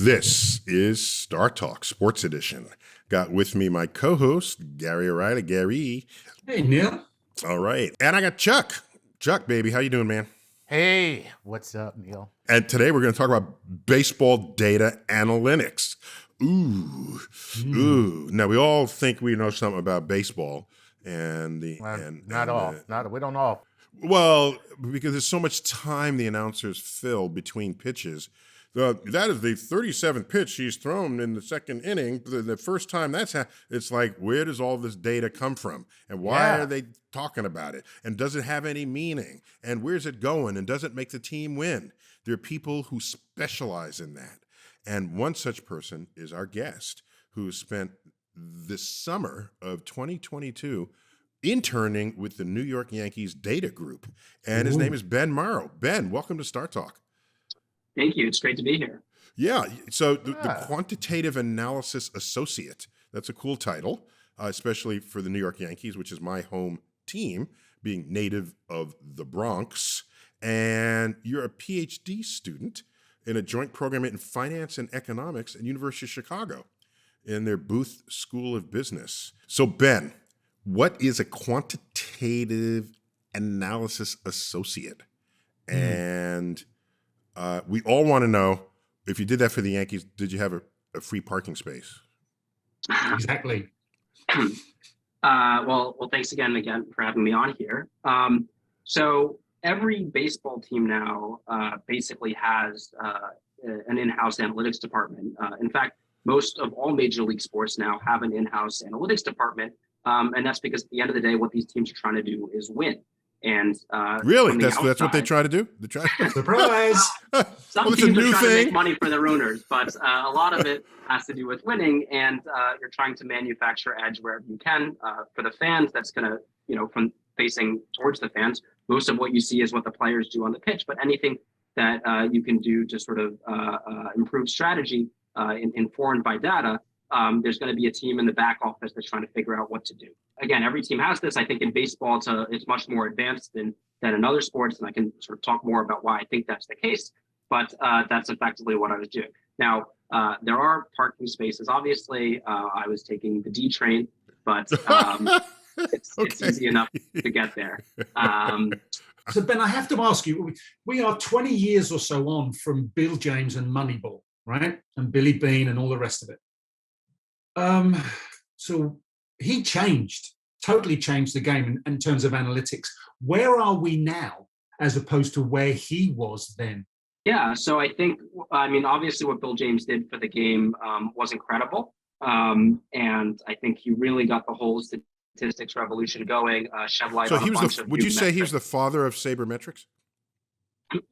This is StarTalk Sports Edition. Got with me my co-host, Gary O'Reilly. Gary. Hey, Neil. All right. And I got Chuck. Chuck, baby, how you doing, man? Hey, what's up, Neil? And today we're going to talk about baseball data analytics. Ooh. Now, we all think we know something about baseball. And We don't all. Well, because there's so much time the announcers fill between pitches. That is the 37th pitch he's thrown in the second inning. The first time it's like, where does all this data come from? And why are they talking about it? And does it have any meaning? And where's it going? And does it make the team win? There are people who specialize in that. And one such person is our guest, who spent the summer of 2022 interning with the New York Yankees data group. And his name is Ben Marrow. Ben, welcome to StarTalk. Thank you. It's great to be here. Yeah. So the Quantitative Analysis Associate, that's a cool title, especially for the New York Yankees, which is my home team, being native of the Bronx. And you're a PhD student in a joint program in finance and economics at University of Chicago in their Booth School of Business. So Ben, what is a Quantitative Analysis Associate? And we all want to know, if you did that for the Yankees, did you have a free parking space? Exactly. Well, thanks again for having me on here. So every baseball team now basically has an in-house analytics department. In fact, most of all major league sports now have an in-house analytics department. And that's because at the end of the day, what these teams are trying to do is win. And really, that's what they try to do. Surprise! Some teams are trying to make money for their owners, but a lot of it has to do with winning. And you're trying to manufacture edge wherever you can. For the fans, that's going to, from facing towards the fans, most of what you see is what the players do on the pitch. But anything that you can do to sort of improve strategy, informed by data, there's going to be a team in the back office that's trying to figure out what to do. Again, every team has this. I think in baseball, it's much more advanced than in other sports, and I can sort of talk more about why I think that's the case. But that's effectively what I was doing. Now, there are parking spaces. Obviously, I was taking the D train, but it's easy enough to get there. So, Ben, I have to ask you, we are 20 years or so on from Bill James and Moneyball, right? And Billy Beane and all the rest of it. So he totally changed the game in terms of analytics. Where are we now as opposed to where he was then? Yeah, so obviously what Bill James did for the game was incredible. And I think he really got the whole statistics revolution going, shed light on a bunch of would you say he's the father of sabermetrics?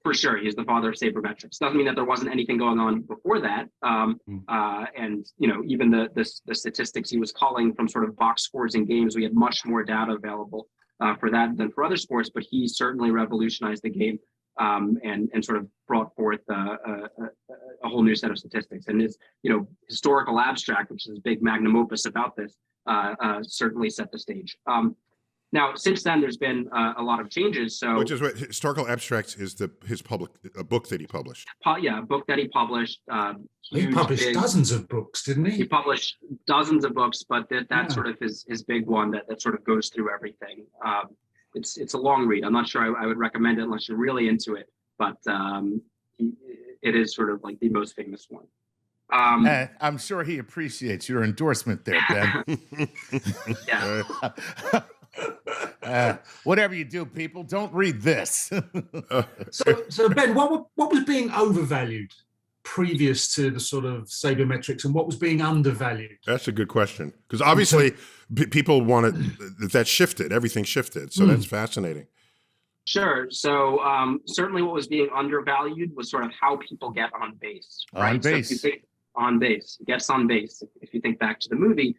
For sure, he's the father of sabermetrics. Doesn't mean that there wasn't anything going on before that. And even the statistics he was calling from sort of box scores in games, we had much more data available for that than for other sports. But he certainly revolutionized the game and sort of brought forth a whole new set of statistics. And his historical abstract, which is a big magnum opus about this, certainly set the stage. Now, since then, there's been a lot of changes. So, which is what historical abstracts is a book that he published. A book that he published. He published dozens of books, didn't he? He published dozens of books, but that sort of his big one that sort of goes through everything. It's a long read. I'm not sure I would recommend it unless you're really into it, but it is sort of like the most famous one. I'm sure he appreciates your endorsement there, Ben. Yeah. Whatever you do, people, don't read this. So Ben, what was being overvalued previous to the sort of sabermetrics, and what was being undervalued? That's a good question, because obviously people wanted that shifted. Everything shifted, so that's fascinating. Sure. So certainly, what was being undervalued was sort of how people get on base. Right? On base. So if you think on base, gets on base. If you think back to the movie.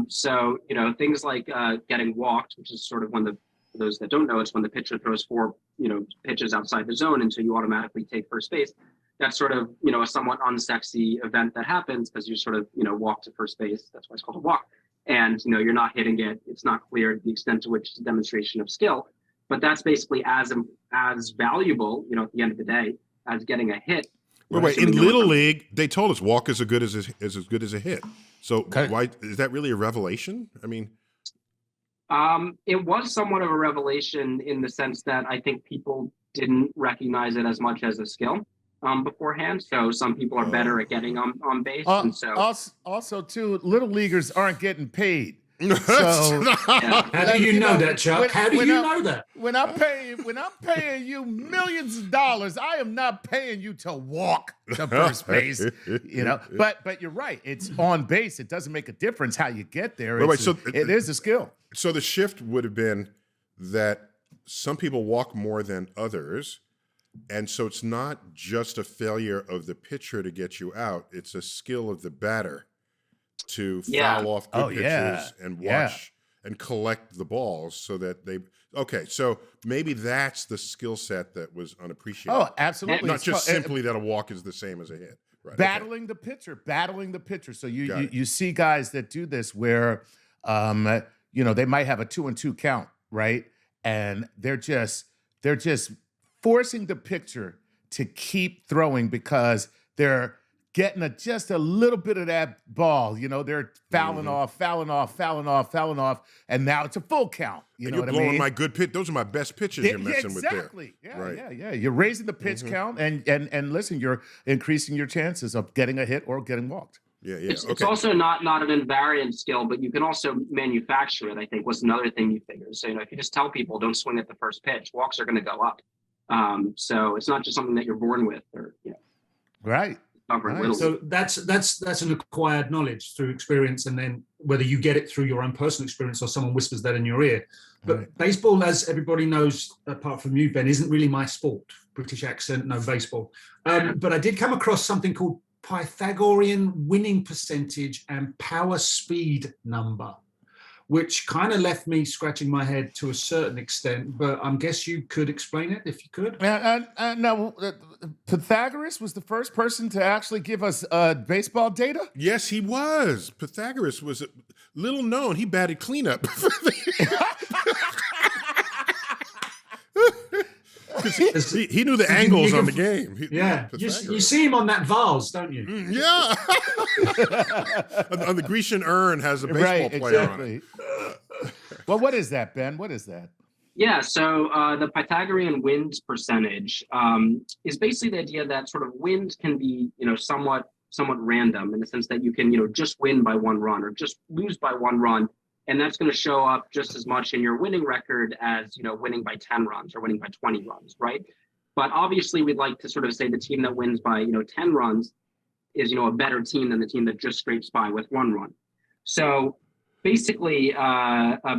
So, things like getting walked, which is sort of for those that don't know, it's when the pitcher throws four, pitches outside the zone until you automatically take first base. That's sort of, a somewhat unsexy event that happens because you sort of, walk to first base. That's why it's called a walk. And, you're not hitting it. It's not clear the extent to which it's a demonstration of skill. But that's basically as valuable, at the end of the day, as getting a hit. Wait. In Little League, they told us walk is as good as a hit. So why is that really a revelation? I mean, it was somewhat of a revelation in the sense that I think people didn't recognize it as much as a skill beforehand. So some people are better at getting on base, and so also too, little leaguers aren't getting paid. So how do you know that, Chuck? How do you know that? When I'm paying you millions of dollars, I am not paying you to walk to first base. But you're right. It's on base. It doesn't make a difference how you get there. It is a skill. So the shift would have been that some people walk more than others. And so it's not just a failure of the pitcher to get you out. It's a skill of the batter to foul off good pitchers and watch and collect the balls so that so maybe that's the skill set that was unappreciated. Oh, absolutely. Not just simply that a walk is the same as a hit. Right. Battling the pitcher. So you see guys that do this where, they might have a 2-2 count, right? And they're just forcing the pitcher to keep throwing because they're getting just a little bit of that ball. They're fouling off, and now it's a full count. You know you're what blowing I mean? my good pitch. Those are my best pitches you're messing with there. Exactly. Yeah. You're raising the pitch count, and listen, you're increasing your chances of getting a hit or getting walked. Yeah. It's also not an invariant skill, but you can also manufacture it, I think, was another thing you figure. So, if you just tell people don't swing at the first pitch, walks are going to go up. So it's not just something that you're born with Right. So that's an acquired knowledge through experience, and then whether you get it through your own personal experience or someone whispers that in your ear. But baseball, as everybody knows, apart from you, Ben, isn't really my sport. British accent, no baseball. But I did come across something called Pythagorean winning percentage and power speed number, which kind of left me scratching my head to a certain extent, but I guess you could explain it if you could. No, Pythagoras was the first person to actually give us baseball data? Yes, he was. Pythagoras was little known. He batted cleanup. He knew the angles on the game. You see him on that vase, don't you? Yeah. On the Grecian urn has a baseball player on it. Well, what is that, Ben? What is that? Yeah, so the Pythagorean wins percentage is basically the idea that sort of wins can be, somewhat random in the sense that you can, just win by one run or just lose by one run. And that's going to show up just as much in your winning record as, winning by 10 runs or winning by 20 runs, right? But obviously, we'd like to sort of say the team that wins by, 10 runs is, a better team than the team that just scrapes by with one run. So basically,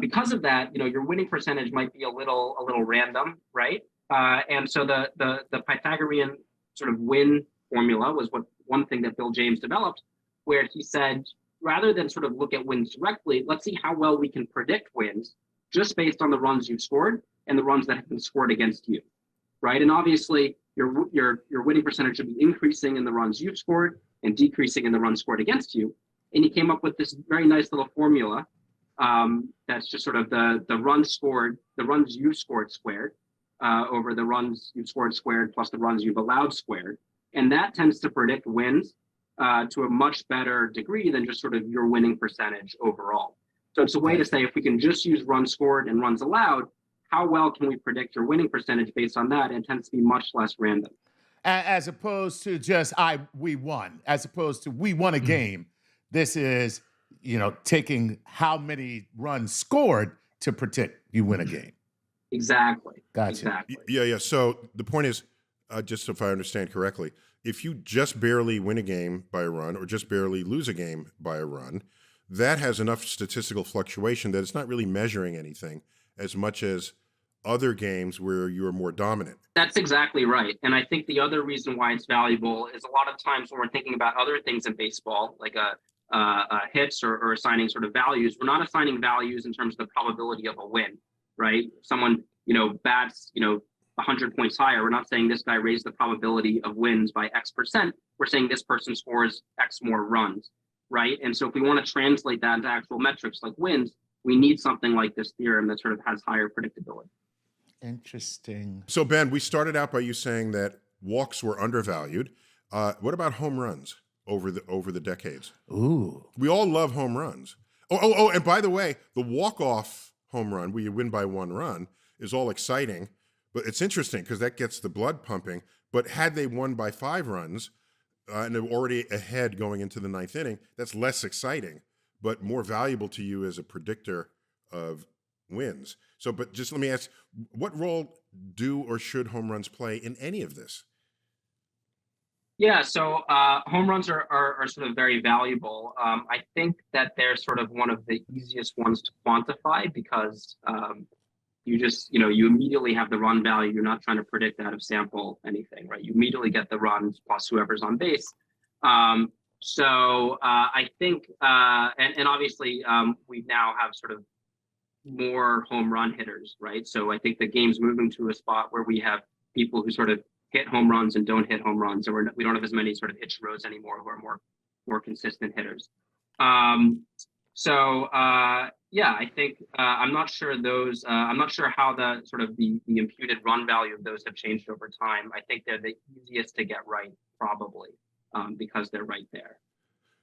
because of that, your winning percentage might be a little random, right? And so the Pythagorean sort of win formula was one thing that Bill James developed, where he said, rather than sort of look at wins directly, let's see how well we can predict wins just based on the runs you've scored and the runs that have been scored against you, right? And obviously, your winning percentage should be increasing in the runs you've scored and decreasing in the runs scored against you. And he came up with this very nice little formula that's just sort of the runs you've scored squared over the runs you've scored squared plus the runs you've allowed squared. And that tends to predict wins to a much better degree than just sort of your winning percentage overall. So it's a way to say, if we can just use runs scored and runs allowed, how well can we predict your winning percentage based on that? And it tends to be much less random. As opposed to just we won, as opposed to we won a game. This is, taking how many runs scored to predict you win a game. Exactly. Gotcha. Exactly. Yeah. So the point is, just if I understand correctly, if you just barely win a game by a run or just barely lose a game by a run, that has enough statistical fluctuation that it's not really measuring anything as much as other games where you're more dominant. That's exactly right. And I think the other reason why it's valuable is a lot of times when we're thinking about other things in baseball, like hits or assigning sort of values, we're not assigning values in terms of the probability of a win, right? Someone, bats, 100 points higher. We're not saying this guy raised the probability of wins by X percent. We're saying this person scores X more runs, right? And so if we want to translate that into actual metrics like wins, we need something like this theorem that sort of has higher predictability. Interesting. So Ben, we started out by you saying that walks were undervalued. What about home runs over the decades? Ooh. We all love home runs. Oh, and by the way, the walk-off home run where you win by 1 run is all exciting, but it's interesting because that gets the blood pumping. But had they won by 5 runs and they're already ahead going into the 9th inning, that's less exciting, but more valuable to you as a predictor of wins. So, but just let me ask, what role do or should home runs play in any of this? Yeah, so home runs are sort of very valuable. I think that they're sort of one of the easiest ones to quantify because you immediately have the run value. You're not trying to predict out of sample anything, right? You immediately get the runs plus whoever's on base. So I think, and obviously we now have sort of more home run hitters, right? So I think the game's moving to a spot where we have people who sort of hit home runs and don't hit home runs, and we don't have as many sort of Ichiros anymore who are more consistent hitters. Yeah, I think I'm not sure how the sort of the imputed run value of those have changed over time. I think they're the easiest to get right, probably, because they're right there.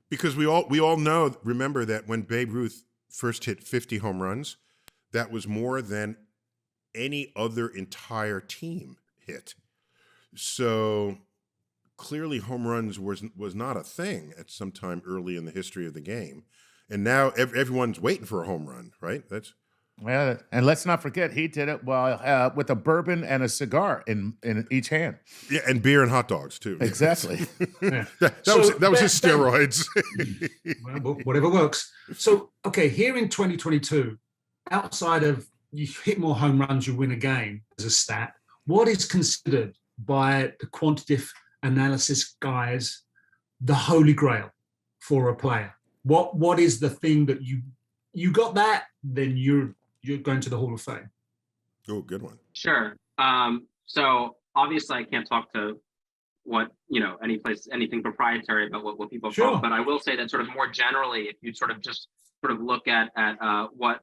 Because we all know, remember that when Babe Ruth first hit 50 home runs, that was more than any other entire team hit. So clearly home runs was not a thing at some time early in the history of the game. And now everyone's waiting for a home run, right? Well, and let's not forget, he did it while with a bourbon and a cigar in each hand. Yeah, and beer and hot dogs too. Exactly. Yeah. that was his steroids. Well, whatever works. So, okay, here in 2022, outside of you hit more home runs, you win a game as a stat, what is considered by the quantitative analysis guys the holy grail for a player? What is the thing that you got that, then you're going to the Hall of Fame? Oh, good one. Sure. So obviously I can't talk to what, anything proprietary about what people call, but I will say that sort of more generally, if you sort of just sort of look at what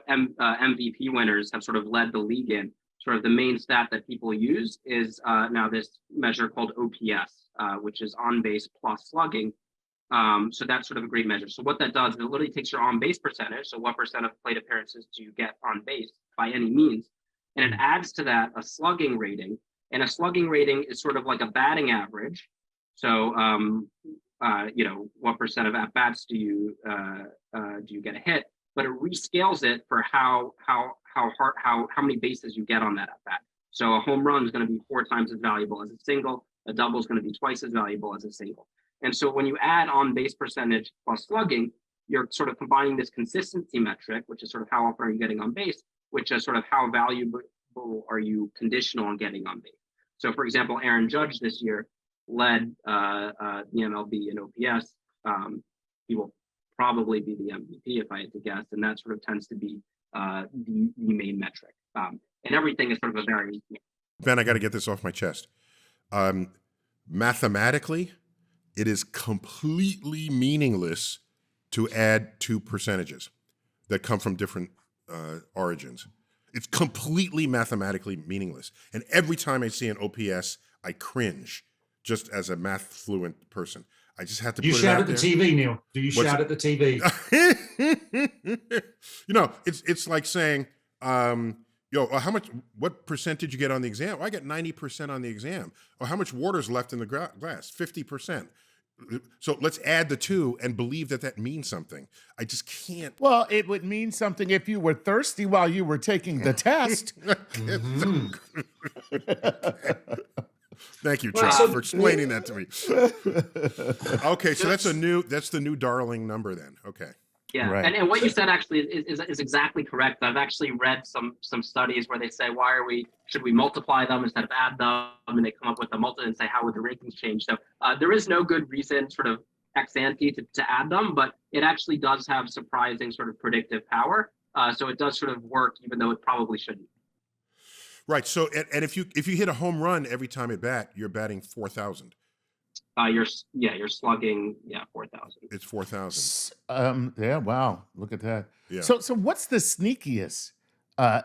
MVP winners have sort of led the league in, sort of the main stat that people use is now this measure called OPS, which is on base plus slugging. So that's sort of a great measure. So what that does, it literally takes your on base percentage. So what percent of plate appearances do you get on base by any means? And it adds to that a slugging rating. And a slugging rating is sort of like a batting average. So, what percent of at bats do you get a hit? But it rescales it for how many bases you get on that at bat. So a home run is going to be 4 times as valuable as a single. A double is going to be twice as valuable as a single. And so when you add on base percentage plus slugging, you're sort of combining this consistency metric, which is sort of how often are you getting on base, which is sort of how valuable are you conditional on getting on base. So for example, Aaron Judge this year led the MLB in OPS. He will probably be the MVP if I had to guess, and that sort of tends to be the main metric. And everything is sort of a variation. Ben, I got to get this off my chest. Mathematically, it is completely meaningless to add 2 percentages that come from different origins. It's completely mathematically meaningless. And every time I see an OPS, I cringe, just as a math fluent person. I just have to. You shout at the TV, Neil. Do you shout at the TV? It's like saying, what percentage you get on the exam? Well, I get 90% on the exam. Or how much water's left in the glass? 50%. So let's add the 2 and believe that means something. I just can't. Well, it would mean something if you were thirsty while you were taking the test. Thank you, Chuck, for explaining that to me. Okay, so that's the new darling number then. Okay. Yeah, right. And what you said actually is exactly correct. I've actually read some studies where they say, should we multiply them instead of add them? And they come up with a multi and say, how would the rankings change? So there is no good reason sort of ex ante to add them, but it actually does have surprising sort of predictive power. So it does sort of work, even though it probably shouldn't. Right. So, and if you hit a home run every time at bat, you're batting 4,000. You're slugging 4,000. It's 4,000. Yeah. Wow. Look at that. Yeah. So what's the sneakiest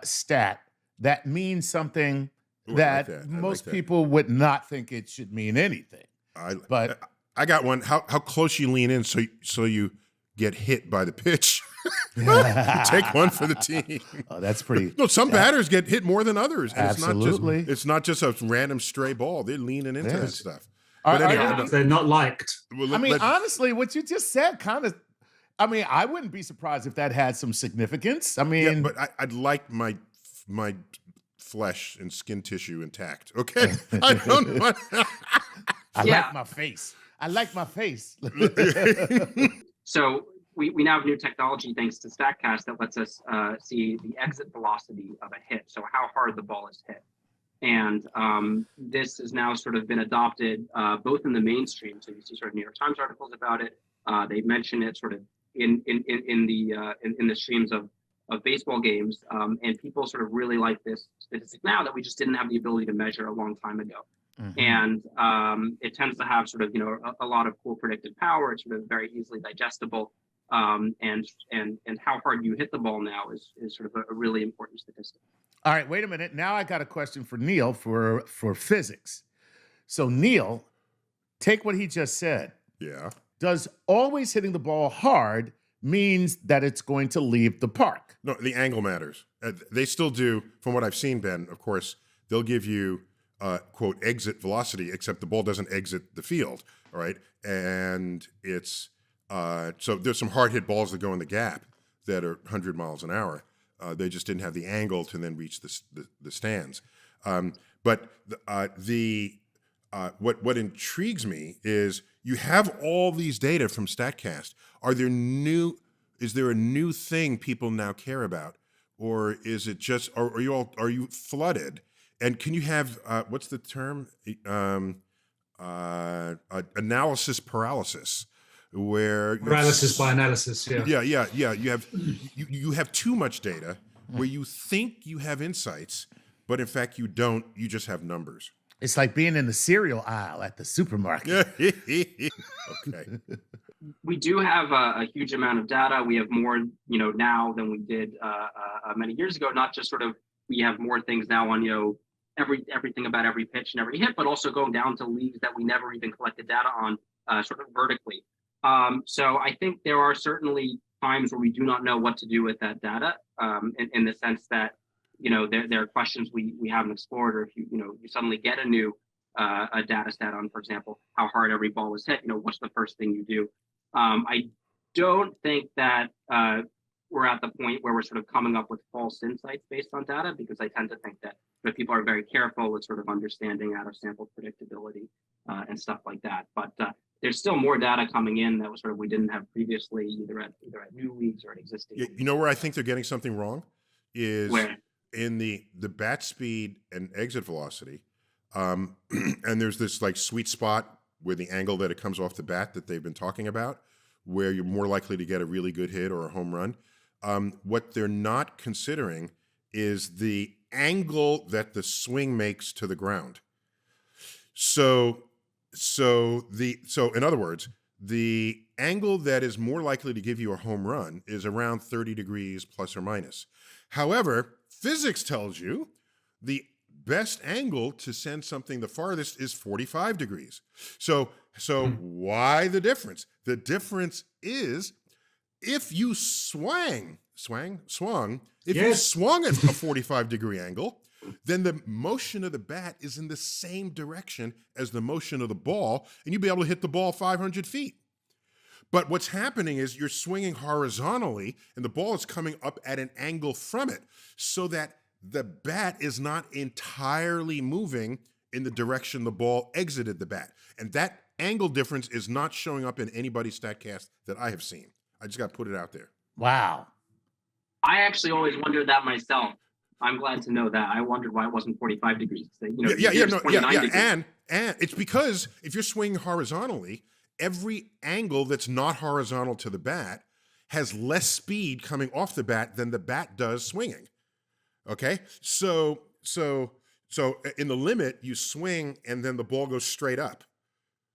stat that means something that most people would not think it should mean anything. But I got one. How close you lean in so you get hit by the pitch. Take one for the team. Oh, that's pretty. No, some batters get hit more than others. And Absolutely. It's not just a random stray ball. They're leaning into that stuff. But anyway, they're not liked. Well, honestly, what you just said kind of, I wouldn't be surprised if that had some significance. But I'd like my flesh and skin tissue intact. Okay. I don't want. like my face. I like my face. So we now have new technology thanks to StatCast that lets us see the exit velocity of a hit, so how hard the ball is hit. And this has now sort of been adopted both in the mainstream, so you see sort of New York Times articles about it. They mention it sort of in the streams of baseball games, and people sort of really like this statistic now that we just didn't have the ability to measure a long time ago. Mm-hmm. And it tends to have sort of a lot of cool predictive power. It's sort of very easily digestible, and how hard you hit the ball now is sort of a really important statistic. All right, wait a minute. Now I got a question for Neil for physics. So Neil, take what he just said. Yeah. Does always hitting the ball hard means that it's going to leave the park? No, the angle matters. They still do, from what I've seen, Ben, of course, they'll give you, quote, exit velocity, except the ball doesn't exit the field, all right? And it's, so there's some hard hit balls that go in the gap that are 100 miles an hour. They just didn't have the angle to then reach the stands. But what intrigues me is you have all these data from StatCast. Is there a new thing people now care about, or is it just? Are you flooded? And can you have what's the term? Analysis paralysis. Where paralysis by analysis, yeah. You have too much data where you think you have insights, but in fact you don't. You just have numbers. It's like being in the cereal aisle at the supermarket. Okay. We do have a huge amount of data. We have more, now than we did many years ago. Not just sort of we have more things now on everything about every pitch and every hit, but also going down to leagues that we never even collected data on, sort of vertically. So I think there are certainly times where we do not know what to do with that data, in the sense that, there are questions we haven't explored, or if you suddenly get a new a data set on, for example, how hard every ball was hit, what's the first thing you do? I don't think that we're at the point where we're sort of coming up with false insights based on data, because I tend to think that people are very careful with sort of understanding out of sample predictability and stuff like that. But there's still more data coming in that was sort of we didn't have previously, either at new leagues or at existing. You know where I think they're getting something wrong is where? In the bat speed and exit velocity, and there's this like sweet spot where the angle that it comes off the bat that they've been talking about, where you're more likely to get a really good hit or a home run. What they're not considering is the angle that the swing makes to the ground. So in other words, the angle that is more likely to give you a home run is around 30 degrees plus or minus. However, physics tells you the best angle to send something the farthest is 45 degrees. So why the difference? The difference is if you swung at a 45 degree angle, then the motion of the bat is in the same direction as the motion of the ball, and you'll be able to hit the ball 500 feet. But what's happening is you're swinging horizontally, and the ball is coming up at an angle from it, so that the bat is not entirely moving in the direction the ball exited the bat. And that angle difference is not showing up in anybody's StatCast that I have seen. I just got to put it out there. Wow. I actually always wondered that myself. I'm glad to know that. I wondered why it wasn't 45 degrees. And it's because if you're swinging horizontally, every angle that's not horizontal to the bat has less speed coming off the bat than the bat does swinging. Okay? So in the limit, you swing and then the ball goes straight up.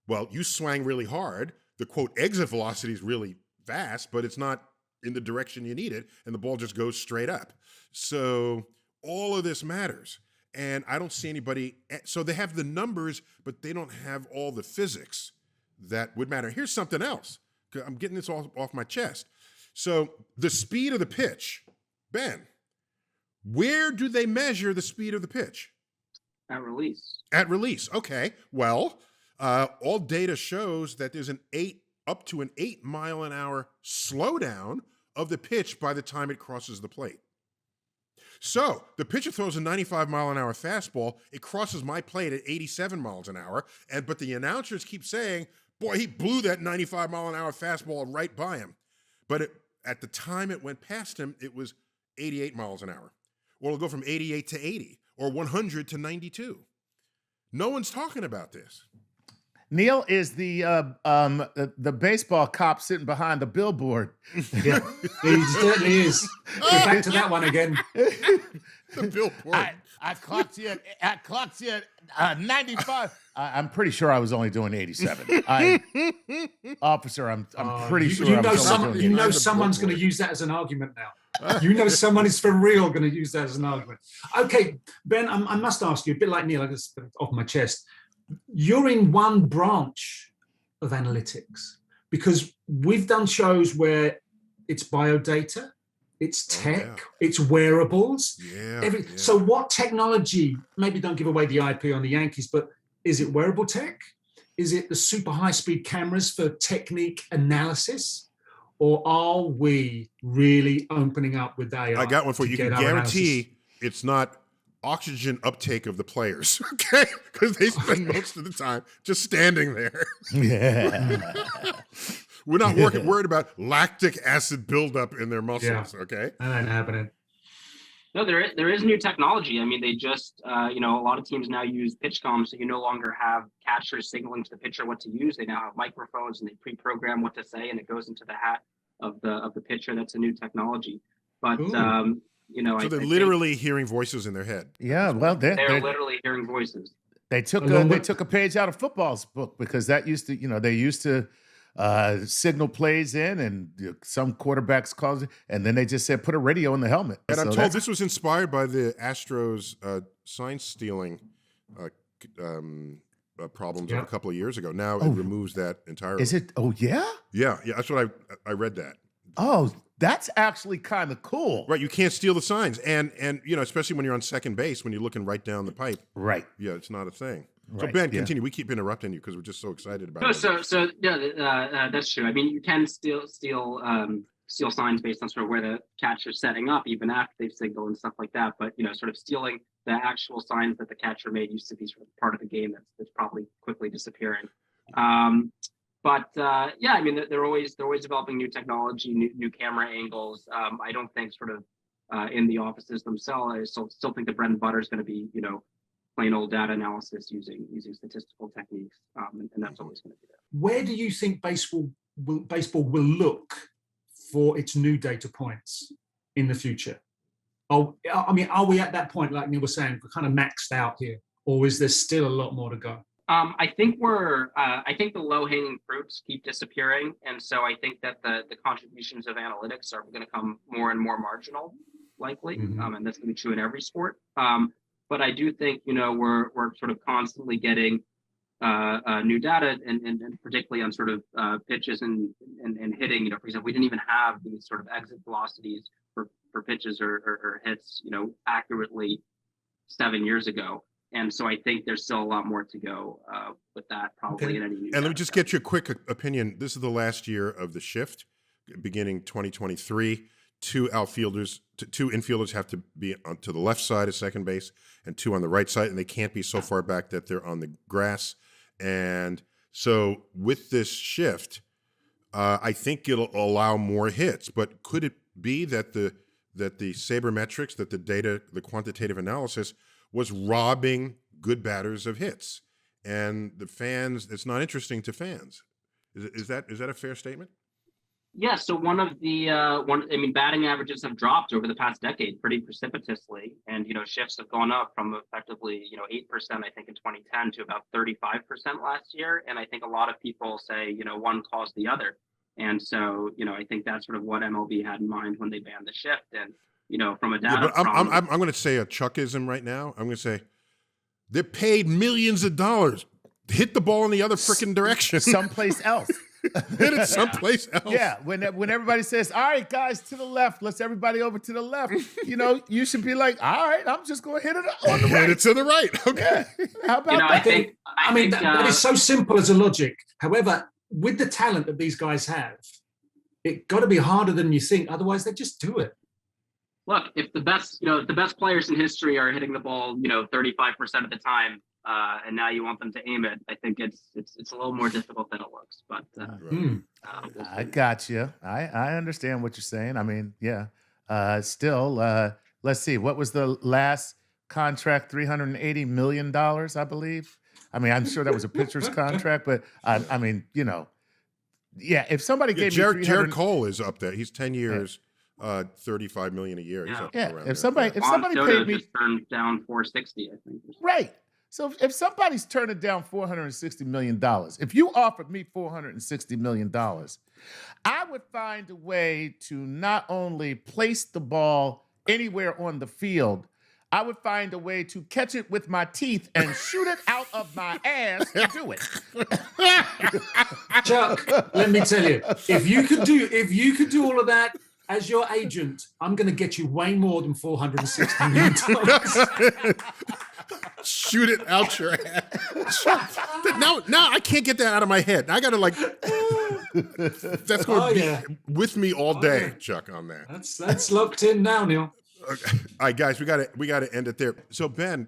Well, you swang really hard. The quote exit velocity is really fast, but it's not in the direction you need it, and the ball just goes straight up. So all of this matters. And I don't see anybody. So they have the numbers, but they don't have all the physics that would matter. Here's something else. I'm getting this all off my chest. So the speed of the pitch, Ben, where do they measure the speed of the pitch? At release. At release. Okay. Well, all data shows that there's up to an 8 mile an hour slowdown of the pitch by the time it crosses the plate. So the pitcher throws a 95 mile an hour fastball. It crosses my plate at 87 miles an hour. But the announcers keep saying, boy, he blew that 95 mile an hour fastball right by him. But at the time it went past him, it was 88 miles an hour. Well, it'll go from 88 to 80 or 100 to 92. No one's talking about this. Neil is the baseball cop sitting behind the billboard. Yeah, he certainly is. We're back to that one again. The billboard. I clocked you at 95. I'm pretty sure I was only doing 87. Officer, I'm pretty sure. You know someone's going to use that as an argument now. You know someone is for real going to use that as an argument. Okay, Ben, I must ask you, a bit like Neil, I just off my chest. You're in one branch of analytics because we've done shows where it's biodata, it's tech, it's wearables. So what technology, maybe don't give away the IP on the Yankees, but is it wearable tech? Is it the super high-speed cameras for technique analysis? Or are we really opening up with AI? I got one for you. You can guarantee it's not oxygen uptake of the players, okay? Because they spend most of the time just standing there. Yeah. We're not worried about lactic acid buildup in their muscles, okay? That ain't happening. No, there is new technology. I mean, they just, a lot of teams now use pitch-com, so you no longer have catchers signaling to the pitcher what to use. They now have microphones, and they pre-program what to say, and it goes into the hat of the pitcher. That's a new technology. But so they're literally hearing voices in their head. Yeah, well, they're literally hearing voices. They took a page out of football's book because that used to, they used to signal plays in, and some quarterbacks called it, and then they just said put a radio in the helmet. And I'm told this was inspired by the Astros sign stealing problems a couple of years ago. Now it removes that entirely. Is it? Oh yeah. Yeah. That's what I read that. Oh, that's actually kind of cool. Right, you can't steal the signs, and especially when you're on second base, when you're looking right down the pipe. Right. Yeah, it's not a thing. Right. So Ben, continue. We keep interrupting you because we're just so excited about it. So yeah, that's true. I mean, you can steal signs based on sort of where the catcher's setting up, even after they've signaled and stuff like that. But sort of stealing the actual signs that the catcher made used to be sort of part of the game that's probably quickly disappearing. But I mean, they're always developing new technology, new camera angles. I don't think sort of in the offices themselves. I still think the bread and butter is going to be plain old data analysis using statistical techniques, and that's always going to be there. Where do you think baseball will look for its new data points in the future? Are we at that point, like Neil was saying, we're kind of maxed out here, or is there still a lot more to go? I think I think the low-hanging fruits keep disappearing, and so I think that the contributions of analytics are going to come more and more marginal, likely, and that's going to be true in every sport. But I do think we're sort of constantly getting new data, and particularly on sort of pitches and hitting. For example, we didn't even have these sort of exit velocities for pitches or hits, accurately 7 years ago. And so I think there's still a lot more to go with that, probably. In any new and let me just get your quick opinion. This is the last year of the shift, beginning 2023. Two infielders have to be to the left side of second base, and two on the right side, and they can't be so far back that they're on the grass. And so with this shift, I think it'll allow more hits. But could it be that the sabermetrics, that the data, the quantitative analysis, was robbing good batters of hits, and the fans? It's not interesting to fans. Is that a fair statement? Yeah. So batting averages have dropped over the past decade pretty precipitously, and shifts have gone up from effectively 8% I think in 2010 to about 35% last year. And I think a lot of people say one caused the other, and so I think that's sort of what MLB had in mind when they banned the shift. And from a data. I'm going to say a Chuckism right now. I'm going to say they're paid millions of dollars. Hit the ball in the other freaking direction. Someplace else. Hit it someplace else. Yeah, when everybody says, all right, guys, to the left, let's everybody over to the left. You should be like, all right, I'm just going to hit it on the right. Hit it to the right. Okay. Yeah. How about that? I think that is so simple as a logic. However, with the talent that these guys have, it got to be harder than you think. Otherwise, they just do it. Look, if the best players in history are hitting the ball, 35% of the time, and now you want them to aim it, I think it's a little more difficult than it looks. But I got you. I understand what you're saying. I mean, yeah. Still, let's see. What was the last contract? $380 million, I believe. I mean, I'm sure that was a pitcher's contract, but I mean, yeah. If somebody gave me Jared Cole is up there. He's 10 years. $35 million a year. He's up around if somebody paid me, just turned down $460, I think. Right. So if somebody's turning down $460 million, if you offered me $460 million, I would find a way to not only place the ball anywhere on the field, I would find a way to catch it with my teeth and shoot it out of my ass to do it. Chuck, let me tell you, if you could do all of that as your agent, I'm going to get you way more than $460 million. Shoot it out your ass. Now I can't get that out of my head. I got to that's going to be with me all day, Chuck, on that. That's locked in now, Neil. Okay. All right, guys, we got to end it there. So Ben,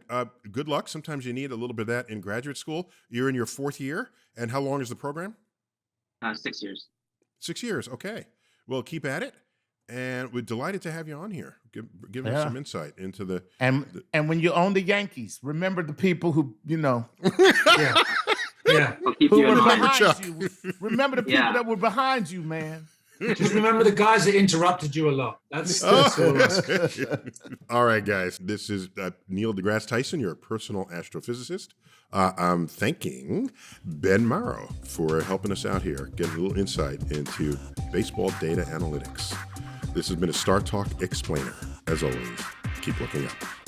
good luck. Sometimes you need a little bit of that in graduate school. You're in your 4th year, and how long is the program? 6 years. 6 years. Okay. Well, keep at it. And we're delighted to have you on here. Give us some insight into the and when you own the Yankees, remember the people who yeah. Who were behind you. Remember the people that were behind you, man. Just remember the guys that interrupted you a lot. That's all. All right, guys. This is Neil deGrasse Tyson, your personal astrophysicist. I'm thanking Ben Marrow for helping us out here, getting a little insight into baseball data analytics. This has been a StarTalk Explainer. As always, keep looking up.